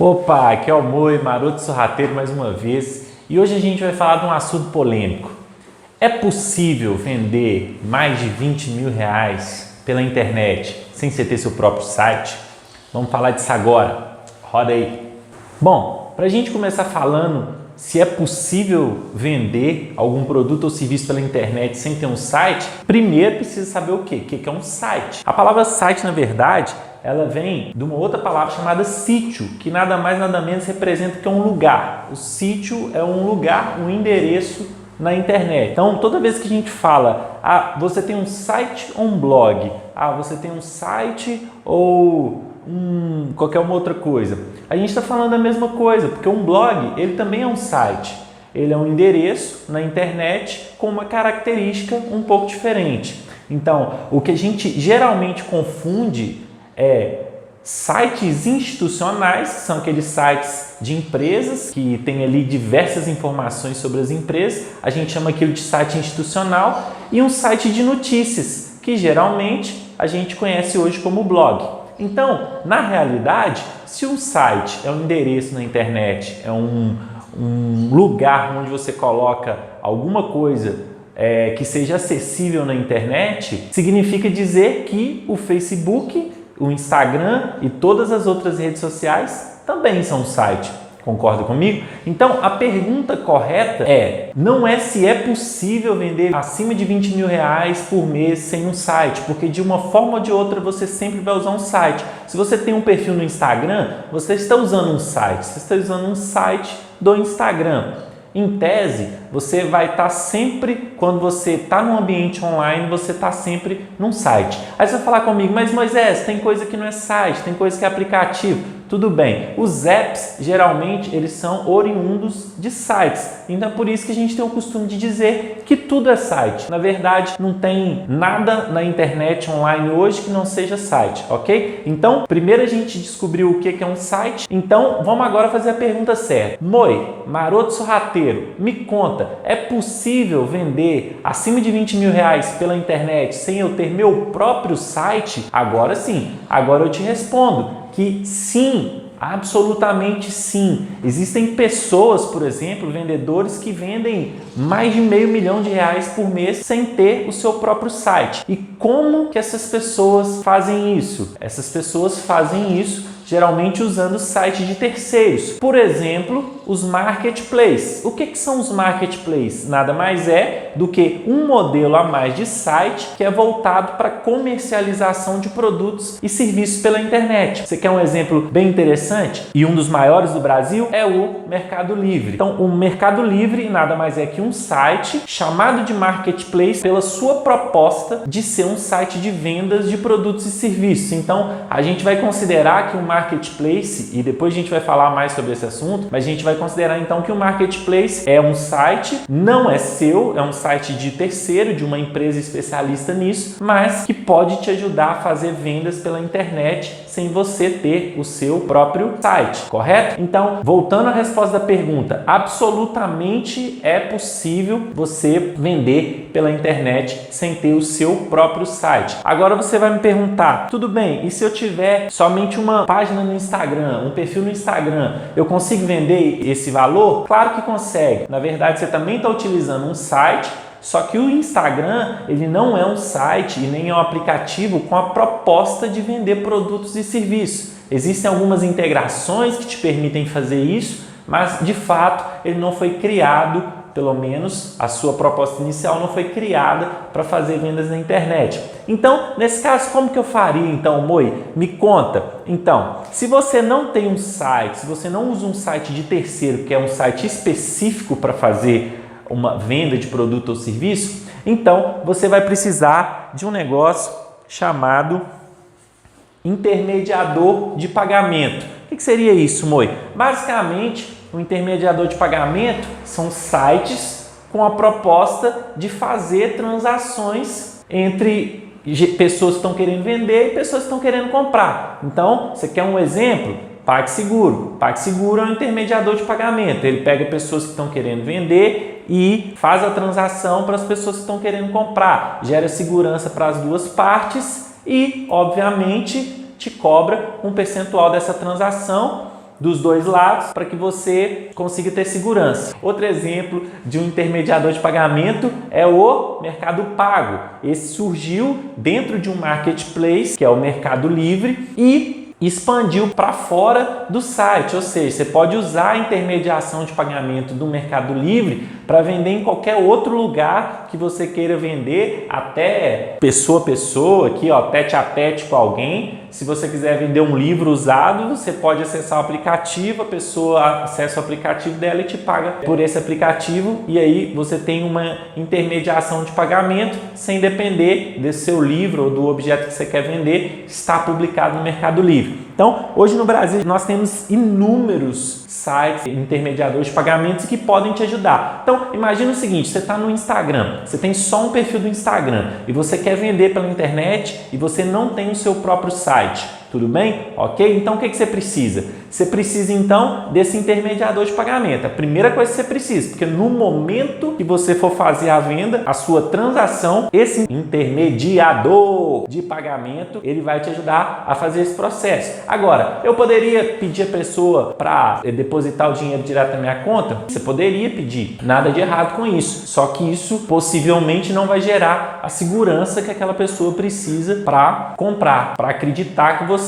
Opa, aqui é o Moi, Maroto Sorrateiro mais uma vez, e hoje a gente vai falar de um assunto polêmico. É possível vender mais de 20 mil reais pela internet sem você ter seu próprio site? Vamos falar disso agora. Roda aí. Bom, para a gente começar falando se é possível vender algum produto ou serviço pela internet sem ter um site, primeiro precisa saber o quê? O que é um site? A palavra site, na verdade, ela vem de uma outra palavra chamada sítio, que nada mais nada menos representa que é um lugar. O sítio é um lugar, um endereço na internet. Então, toda vez que a gente fala, você tem um site ou um blog, você tem um site ou qualquer uma outra coisa, a gente está falando a mesma coisa, porque um blog, ele também é um site. Ele é um endereço na internet com uma característica um pouco diferente. Então, o que a gente geralmente confunde é sites institucionais, que são aqueles sites de empresas que tem ali diversas informações sobre as empresas, a gente chama aquilo de site institucional, e um site de notícias, que geralmente a gente conhece hoje como blog. Então, na realidade, se um site é um endereço na internet, é um lugar onde você coloca alguma coisa que seja acessível na internet, significa dizer que o Facebook, o Instagram e todas as outras redes sociais também são um site. Concorda comigo? Então, a pergunta correta não é se é possível vender acima de 20 mil reais por mês sem um site, porque de uma forma ou de outra você sempre vai usar um site. Se você tem um perfil no Instagram, você está usando um site, você está usando um site do Instagram. Em tese, você vai estar sempre, quando você está num ambiente online, você está sempre num site. Aí você vai falar comigo, mas Moisés, tem coisa que não é site, tem coisa que é aplicativo. Tudo bem, os apps geralmente eles são oriundos de sites, então é por isso que a gente tem o costume de dizer que tudo é site. Na verdade, não tem nada na internet online hoje que não seja site, ok? Então, primeiro a gente descobriu o que é um site, então vamos agora fazer a pergunta certa. Moi, Maroto Sorrateiro, me conta, é possível vender acima de 20 mil reais pela internet sem eu ter meu próprio site? Agora sim, agora eu te respondo que sim, absolutamente sim. Existem pessoas, por exemplo, vendedores que vendem mais de R$500 mil por mês sem ter o seu próprio site. E como que essas pessoas fazem isso? Essas pessoas fazem isso geralmente usando site de terceiros. Por exemplo, os marketplaces. O que são os marketplaces? Nada mais é do que um modelo a mais de site que é voltado para comercialização de produtos e serviços pela internet. Você quer um exemplo bem interessante? E um dos maiores do Brasil é o Mercado Livre. Então, o Mercado Livre nada mais é que um site chamado de marketplace pela sua proposta de ser um site de vendas de produtos e serviços. Então, a gente vai considerar que o marketplace, e depois a gente vai falar mais sobre esse assunto, mas a gente vai considerar então que o marketplace é um site, não é seu, é um site de terceiro, de uma empresa especialista nisso, mas que pode te ajudar a fazer vendas pela internet sem você ter o seu próprio site, correto? Então, voltando à resposta da pergunta, absolutamente é possível você vender pela internet sem ter o seu próprio site. Agora você vai me perguntar, tudo bem, e se eu tiver somente uma página no Instagram, um perfil no Instagram, eu consigo vender esse valor? Claro que consegue. Na verdade, você também está utilizando um site, só que o Instagram, ele não é um site e nem é um aplicativo com a proposta de vender produtos e serviços. Existem algumas integrações que te permitem fazer isso, mas de fato ele não foi criado, pelo menos a sua proposta inicial não foi criada para fazer vendas na internet. Então, nesse caso, como que eu faria então, Moi? Me conta. Então, se você não tem um site, se você não usa um site de terceiro, que é um site específico para fazer uma venda de produto ou serviço, então você vai precisar de um negócio chamado intermediador de pagamento. O que seria isso, Moi? Basicamente, o intermediador de pagamento são sites com a proposta de fazer transações entre pessoas que estão querendo vender e pessoas que estão querendo comprar. Então, você quer um exemplo? PagSeguro. PagSeguro é um intermediador de pagamento. Ele pega pessoas que estão querendo vender e faz a transação para as pessoas que estão querendo comprar. Gera segurança para as duas partes e, obviamente, te cobra um percentual dessa transação dos dois lados para que você consiga ter segurança. Outro exemplo de um intermediador de pagamento é o Mercado Pago. Esse surgiu dentro de um marketplace, que é o Mercado Livre, e expandiu para fora do site, ou seja, você pode usar a intermediação de pagamento do Mercado Livre para vender em qualquer outro lugar que você queira vender, até pessoa a pessoa, aqui ó, tete a tete com alguém. Se você quiser vender um livro usado, você pode acessar o aplicativo, a pessoa acessa o aplicativo dela e te paga por esse aplicativo, e aí você tem uma intermediação de pagamento sem depender desse seu livro ou do objeto que você quer vender estar publicado no Mercado Livre. Então, hoje no Brasil, nós temos inúmeros sites intermediadores de pagamentos que podem te ajudar. Então, imagina o seguinte, você está no Instagram, você tem só um perfil do Instagram e você quer vender pela internet e você não tem o seu próprio site. Tudo bem? Ok? Então, o que você precisa? Você precisa, então, desse intermediador de pagamento. A primeira coisa que você precisa, porque no momento que você for fazer a venda, a sua transação, esse intermediador de pagamento, ele vai te ajudar a fazer esse processo. Agora, eu poderia pedir a pessoa para depositar o dinheiro direto na minha conta? Você poderia pedir. Nada de errado com isso. Só que isso possivelmente não vai gerar a segurança que aquela pessoa precisa para comprar, para acreditar que você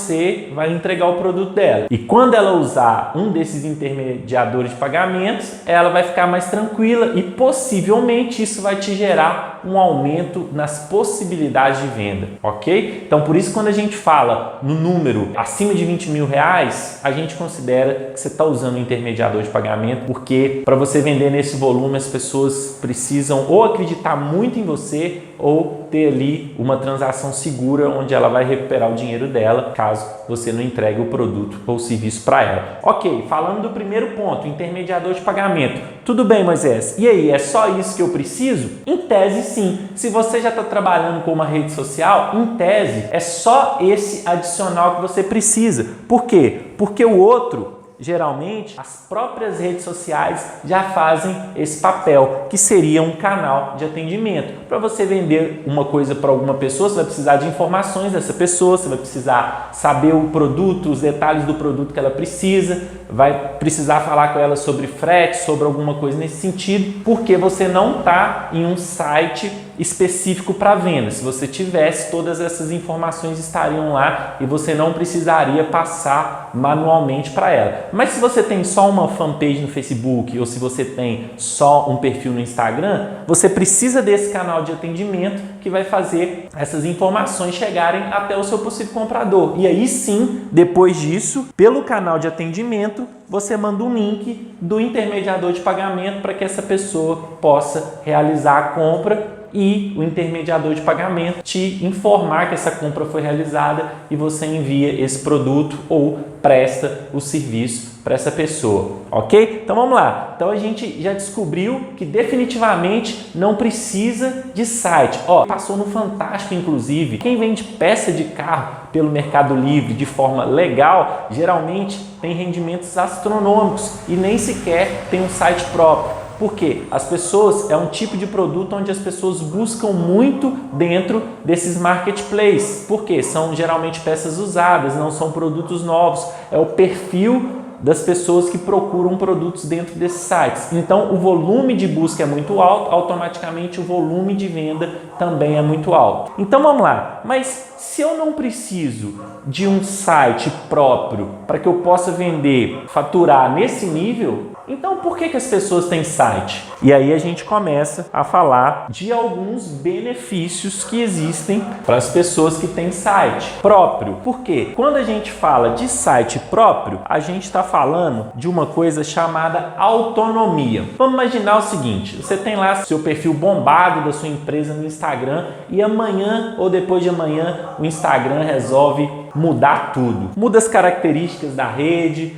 vai entregar o produto dela. E quando ela usar um desses intermediadores de pagamentos, ela vai ficar mais tranquila e possivelmente isso vai te gerar um aumento nas possibilidades de venda, ok? Então, por isso, quando a gente fala no número acima de 20 mil reais, a gente considera que você está usando um intermediador de pagamento, porque para você vender nesse volume, as pessoas precisam ou acreditar muito em você ou ter ali uma transação segura onde ela vai recuperar o dinheiro dela caso você não entregue o produto ou o serviço para ela. Ok, falando do primeiro ponto, intermediador de pagamento. Tudo bem, Moisés? E aí, é só isso que eu preciso? Em tese, sim. Se você já está trabalhando com uma rede social, em tese, é só esse adicional que você precisa. Por quê? Porque o outro, geralmente, as próprias redes sociais já fazem esse papel, que seria um canal de atendimento. Para você vender uma coisa para alguma pessoa, você vai precisar de informações dessa pessoa, você vai precisar saber o produto, os detalhes do produto que ela precisa, vai precisar falar com ela sobre frete, sobre alguma coisa nesse sentido, porque você não está em um site específico para venda. Se você tivesse, todas essas informações estariam lá e você não precisaria passar manualmente para ela. Mas se você tem só uma fanpage no Facebook ou se você tem só um perfil no Instagram, você precisa desse canal de atendimento que vai fazer essas informações chegarem até o seu possível comprador. E aí sim, depois disso, pelo canal de atendimento, você manda um link do intermediador de pagamento para que essa pessoa possa realizar a compra e o intermediador de pagamento te informar que essa compra foi realizada e você envia esse produto ou presta o serviço para essa pessoa, ok? Então vamos lá. Então a gente já descobriu que definitivamente não precisa de site. Ó, passou no Fantástico, inclusive. Quem vende peça de carro pelo Mercado Livre de forma legal, geralmente tem rendimentos astronômicos e nem sequer tem um site próprio. Por quê? As pessoas, é um tipo de produto onde as pessoas buscam muito dentro desses marketplaces. Por quê? São geralmente peças usadas, não são produtos novos. É o perfil das pessoas que procuram produtos dentro desses sites. Então, o volume de busca é muito alto, automaticamente o volume de venda também é muito alto. Então, vamos lá. Mas se eu não preciso de um site próprio para que eu possa vender, faturar nesse nível, então por que as pessoas têm site? E aí a gente começa a falar de alguns benefícios que existem para as pessoas que têm site próprio. Por quê? Quando a gente fala de site próprio, a gente está falando de uma coisa chamada autonomia. Vamos imaginar o seguinte, você tem lá seu perfil bombado da sua empresa no Instagram e amanhã ou depois de amanhã o Instagram resolve mudar tudo. Muda as características da rede,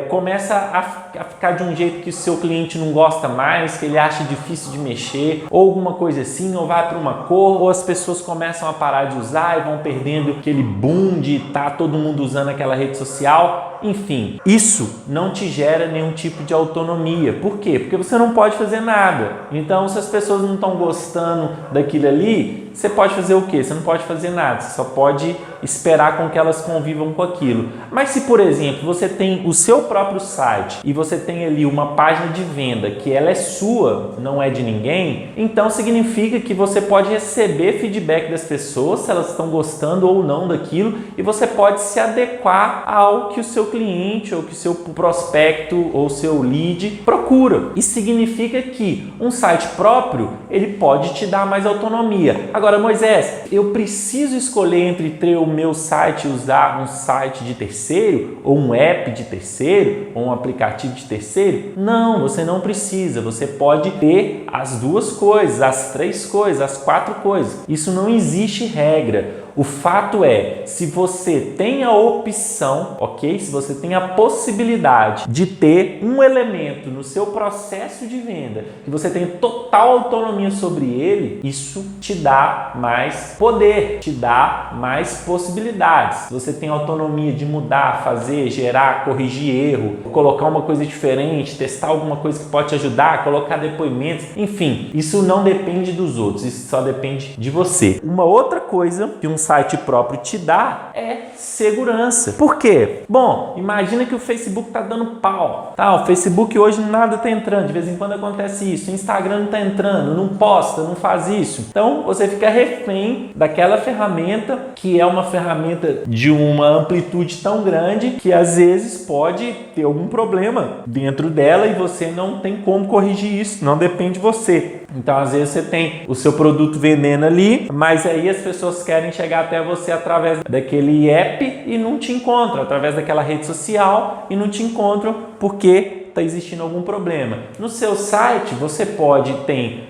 começa a a ficar de um jeito que o seu cliente não gosta mais, que ele acha difícil de mexer, ou alguma coisa assim, ou vai para uma cor, ou as pessoas começam a parar de usar e vão perdendo aquele boom de estar todo mundo usando aquela rede social. Enfim, isso não te gera nenhum tipo de autonomia. Por quê? Porque você não pode fazer nada. Então, se as pessoas não estão gostando daquilo ali, você pode fazer o quê? Você não pode fazer nada, você só pode esperar com que elas convivam com aquilo. Mas se, por exemplo, você tem o seu próprio site e você tem ali uma página de venda que ela é sua, não é de ninguém, então significa que você pode receber feedback das pessoas, se elas estão gostando ou não daquilo, e você pode se adequar ao que o seu cliente ou que o seu prospecto ou seu lead procura. Isso significa que um site próprio, ele pode te dar mais autonomia. Agora, Moisés, eu preciso escolher entre ter o meu site e usar um site de terceiro, ou um app de terceiro, ou um aplicativo de terceiro? Não, você não precisa. Você pode ter as duas coisas, as três coisas, as quatro coisas. Isso não existe regra. O fato é, se você tem a opção, ok? Se você tem a possibilidade de ter um elemento no seu processo de venda, que você tem total autonomia sobre ele, isso te dá mais poder, te dá mais possibilidades. Você tem autonomia de mudar, fazer, gerar, corrigir erro, colocar uma coisa diferente, testar alguma coisa que pode te ajudar, colocar depoimentos, enfim, isso não depende dos outros, isso só depende de você. Uma outra coisa que um site próprio te dá é segurança. Por quê? Bom, imagina que o Facebook está dando pau. Tá, o Facebook hoje nada está entrando, de vez em quando acontece isso. O Instagram não está entrando, não posta, não faz isso. Então, você fica refém daquela ferramenta que é uma ferramenta de uma amplitude tão grande que às vezes pode ter algum problema dentro dela e você não tem como corrigir isso, não depende de você. Então, às vezes você tem o seu produto vendendo ali, mas aí as pessoas querem chegar até você através daquele app e não te encontram, através daquela rede social e não te encontram porque está existindo algum problema. No seu site você tem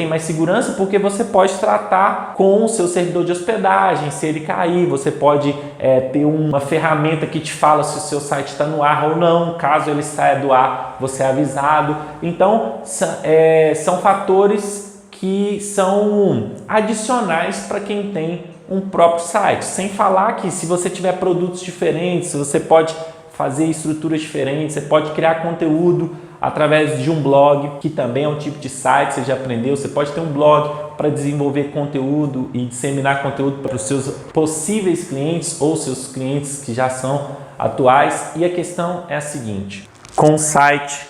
mais segurança porque você pode tratar com o seu servidor de hospedagem, se ele cair, você pode ter uma ferramenta que te fala se o seu site está no ar ou não, caso ele saia do ar, você é avisado. Então, são fatores que são adicionais para quem tem um próprio site. Sem falar que se você tiver produtos diferentes, você pode fazer estruturas diferentes, você pode criar conteúdo através de um blog, que também é um tipo de site, você já aprendeu, você pode ter um blog para desenvolver conteúdo e disseminar conteúdo para os seus possíveis clientes ou seus clientes que já são atuais. E a questão é a seguinte, com o site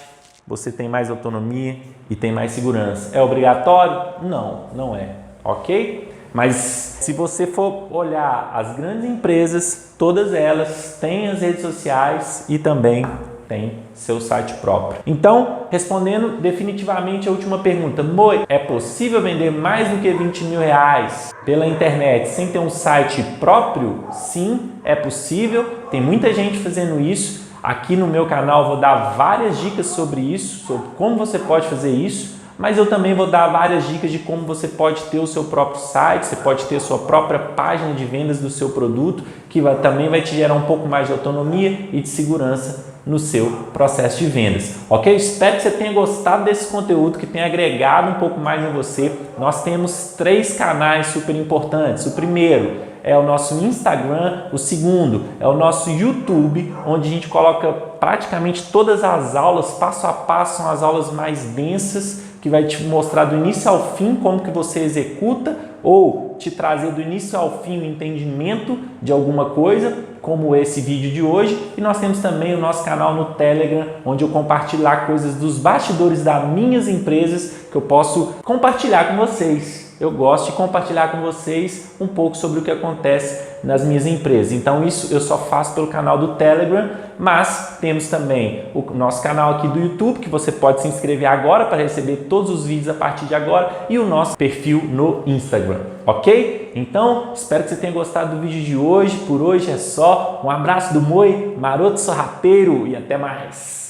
você tem mais autonomia e tem mais segurança. É obrigatório? Não, não é, ok? Mas se você for olhar as grandes empresas, todas elas têm as redes sociais e também tem seu site próprio. Então, respondendo definitivamente a última pergunta, Moi, é possível vender mais do que 20 mil reais pela internet sem ter um site próprio? Sim, é possível. Tem muita gente fazendo isso. Aqui no meu canal eu vou dar várias dicas sobre isso, sobre como você pode fazer isso. Mas eu também vou dar várias dicas de como você pode ter o seu próprio site, você pode ter a sua própria página de vendas do seu produto, que também vai te gerar um pouco mais de autonomia e de segurança no seu processo de vendas, ok? Espero que você tenha gostado desse conteúdo, que tenha agregado um pouco mais em você. Nós temos 3 canais super importantes. O primeiro é o nosso Instagram, o segundo é o nosso YouTube, onde a gente coloca praticamente todas as aulas, passo a passo, são as aulas mais densas, que vai te mostrar do início ao fim como que você executa ou te trazer do início ao fim o entendimento de alguma coisa, como esse vídeo de hoje. E nós temos também o nosso canal no Telegram, onde eu compartilho lá coisas dos bastidores das minhas empresas que eu posso compartilhar com vocês. Eu gosto de compartilhar com vocês um pouco sobre o que acontece nas minhas empresas. Então isso eu só faço pelo canal do Telegram, mas temos também o nosso canal aqui do YouTube, que você pode se inscrever agora para receber todos os vídeos a partir de agora, e o nosso perfil no Instagram, ok? Então, espero que você tenha gostado do vídeo de hoje. Por hoje é só. Um abraço do Moi, maroto sorrateiro, e até mais!